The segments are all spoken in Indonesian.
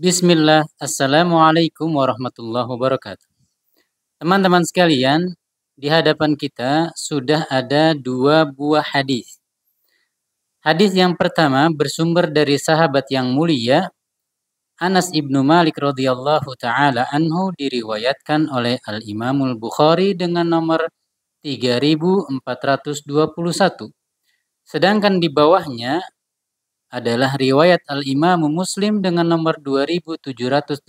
Bismillah, Assalamualaikum warahmatullahi wabarakatuh. Teman-teman sekalian, di hadapan kita sudah ada dua buah hadis. Hadis yang pertama bersumber dari sahabat yang mulia, Anas ibnu Malik radhiyallahu taala anhu, diriwayatkan oleh Al-Imamul Bukhari dengan nomor 3421. Sedangkan di bawahnya adalah riwayat Al-Imam Muslim dengan nomor 2781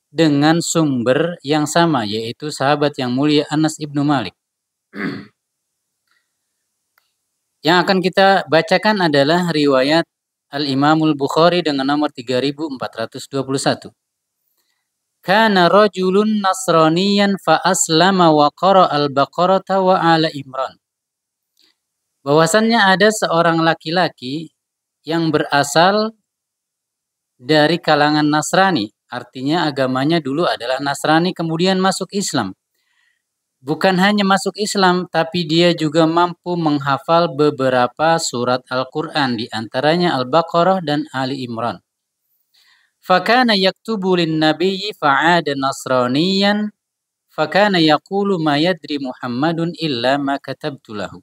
dengan sumber yang sama, yaitu sahabat yang mulia Anas ibnu Malik. Yang akan kita bacakan adalah riwayat Al-Imamul Bukhari dengan nomor 3421. Kana rajulun nasraniyan fa aslama wa qara al-Baqarah wa ala Imran. Bahwasannya ada seorang laki-laki yang berasal dari kalangan Nasrani, artinya agamanya dulu adalah Nasrani kemudian masuk Islam. Bukan hanya masuk Islam, tapi dia juga mampu menghafal beberapa surat Al-Quran, di antaranya Al-Baqarah dan Ali Imran. Fakana yaktubu lin nabiyyi fa'ada nasraniyan fakana yaqulu ma yadri Muhammadun illa ma katabtu lahu.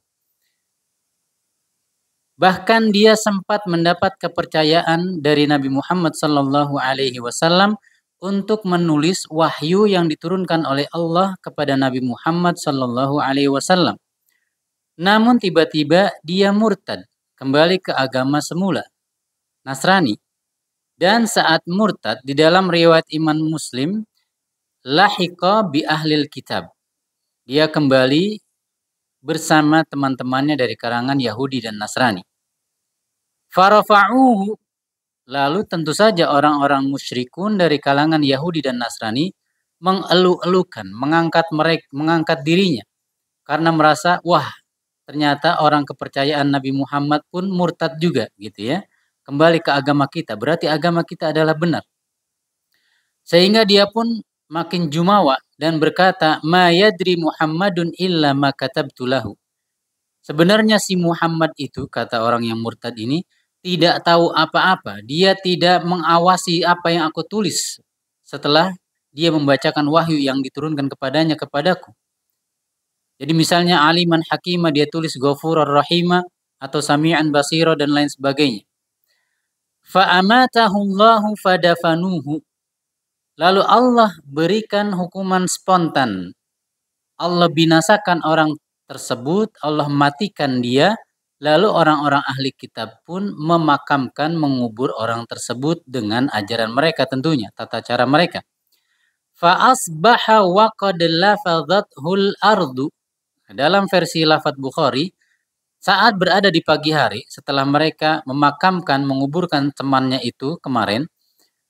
Bahkan dia sempat mendapat kepercayaan dari Nabi Muhammad sallallahu alaihi wasallam untuk menulis wahyu yang diturunkan oleh Allah kepada Nabi Muhammad sallallahu alaihi wasallam. Namun tiba-tiba dia murtad, kembali ke agama semula, Nasrani. Dan saat murtad, di dalam riwayat Imam Muslim, lahiqa bi ahlil kitab. Dia kembali bersama teman-temannya dari kalangan Yahudi dan Nasrani. Farafa'uhu, lalu tentu saja orang-orang musyrikun dari kalangan Yahudi dan Nasrani mengeluh-elukan, mengangkat dirinya karena merasa, wah, ternyata orang kepercayaan Nabi Muhammad pun murtad juga, gitu ya. Kembali ke agama kita, berarti agama kita adalah benar. Sehingga dia pun makin jumawa dan berkata, ma yadri Muhammadun illa ma katabtu lahu. Sebenarnya si Muhammad itu, kata orang yang murtad ini, tidak tahu apa-apa. Dia tidak mengawasi apa yang aku tulis setelah dia membacakan wahyu yang diturunkan kepadanya kepadaku. Jadi misalnya aliman hakimah, dia tulis ghafurur rahimah atau sami'an basira dan lain sebagainya. Fa'amatahu Allahu fadafanuhu. Lalu Allah berikan hukuman spontan. Allah binasakan orang tersebut, Allah matikan dia. Lalu orang-orang ahli kitab pun memakamkan, mengubur orang tersebut dengan ajaran mereka tentunya, tata cara mereka. Fa'asbaha wa qad lafadhathul ardu. Dalam versi lafadz Bukhari, saat berada di pagi hari setelah mereka memakamkan, menguburkan temannya itu kemarin,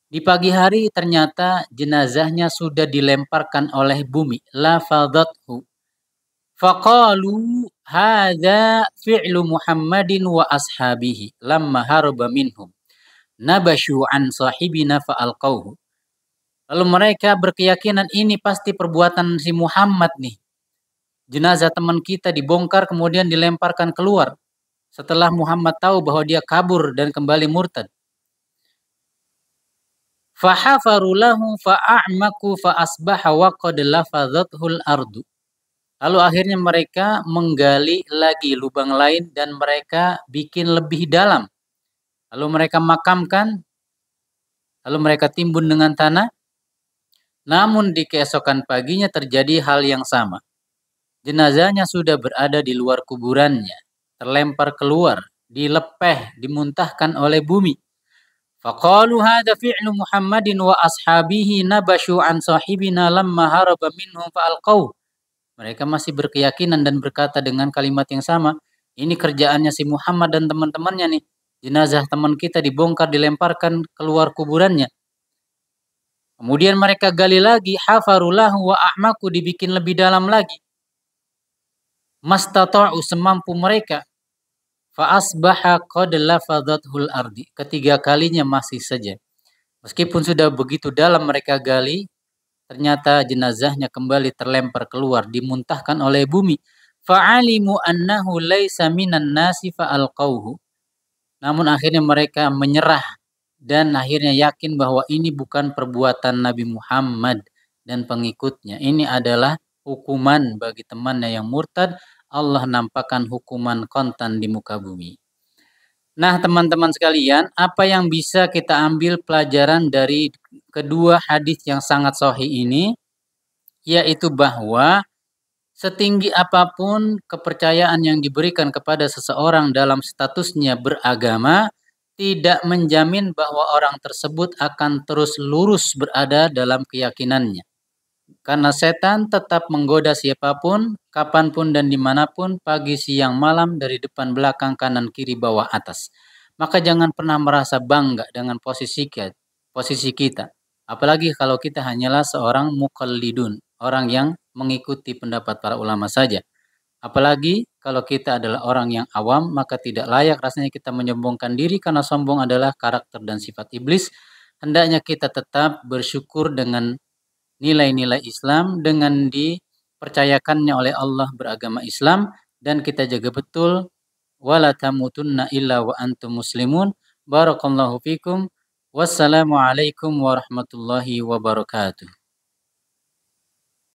di pagi hari ternyata jenazahnya sudah dilemparkan oleh bumi. Lafadhathu. Faqalu hadza fi'lu Muhammadin wa ashabihi lamma haraba minhum nabashu an sahibina fa'alqauhu. Lalu mereka berkeyakinan ini pasti perbuatan si Muhammad nih. Jenazah teman kita dibongkar kemudian dilemparkan keluar setelah Muhammad tahu bahwa dia kabur dan kembali murtad. Fahafaru lahu fa'a'maku fa'asbaha wa qad lafadhathul ardu. Lalu akhirnya mereka menggali lagi lubang lain dan mereka bikin lebih dalam. Lalu mereka makamkan, lalu mereka timbun dengan tanah. Namun di keesokan paginya terjadi hal yang sama. Jenazahnya sudah berada di luar kuburannya, terlempar keluar, dilepeh, dimuntahkan oleh bumi. Faqalu hadza fi'lu Muhammadin wa ashabihi nabashu an sahibina lamma haraba minhum fa'alqauhu. Mereka masih berkeyakinan dan berkata dengan kalimat yang sama, ini kerjaannya si Muhammad dan teman-temannya nih. Jenazah teman kita dibongkar, dilemparkan keluar kuburannya. Kemudian mereka gali lagi, hafarulahu wa a'maku, dibikin lebih dalam lagi. Mastata'u, semampu mereka. Fa'asbaha qad lafadhathul ardi. Ketiga kalinya masih saja. Meskipun sudah begitu dalam mereka gali, ternyata jenazahnya kembali terlempar keluar, dimuntahkan oleh bumi. Fa'alimu annahu laisa minan nasi fa'alqauhu. Namun akhirnya mereka menyerah dan akhirnya yakin bahwa ini bukan perbuatan Nabi Muhammad dan pengikutnya. Ini adalah hukuman bagi temannya yang murtad. Allah nampakkan hukuman kontan di muka bumi. Nah, teman-teman sekalian, apa yang bisa kita ambil pelajaran dari kedua hadis yang sangat sahih ini, yaitu bahwa setinggi apapun kepercayaan yang diberikan kepada seseorang dalam statusnya beragama, tidak menjamin bahwa orang tersebut akan terus lurus berada dalam keyakinannya. Karena setan tetap menggoda siapapun, kapanpun dan dimanapun, pagi, siang, malam, dari depan, belakang, kanan, kiri, bawah, atas. Maka jangan pernah merasa bangga dengan posisi kita. Apalagi kalau kita hanyalah seorang muqallidun, orang yang mengikuti pendapat para ulama saja. Apalagi kalau kita adalah orang yang awam, maka tidak layak rasanya kita menyombongkan diri karena sombong adalah karakter dan sifat iblis. Hendaknya kita tetap bersyukur dengan nilai-nilai Islam dengan dipercayakannya oleh Allah beragama Islam, dan kita jaga betul wala tamutunna illa wa antum muslimun. Barakallahu fikum. Wassalamualaikum warahmatullahi wabarakatuh.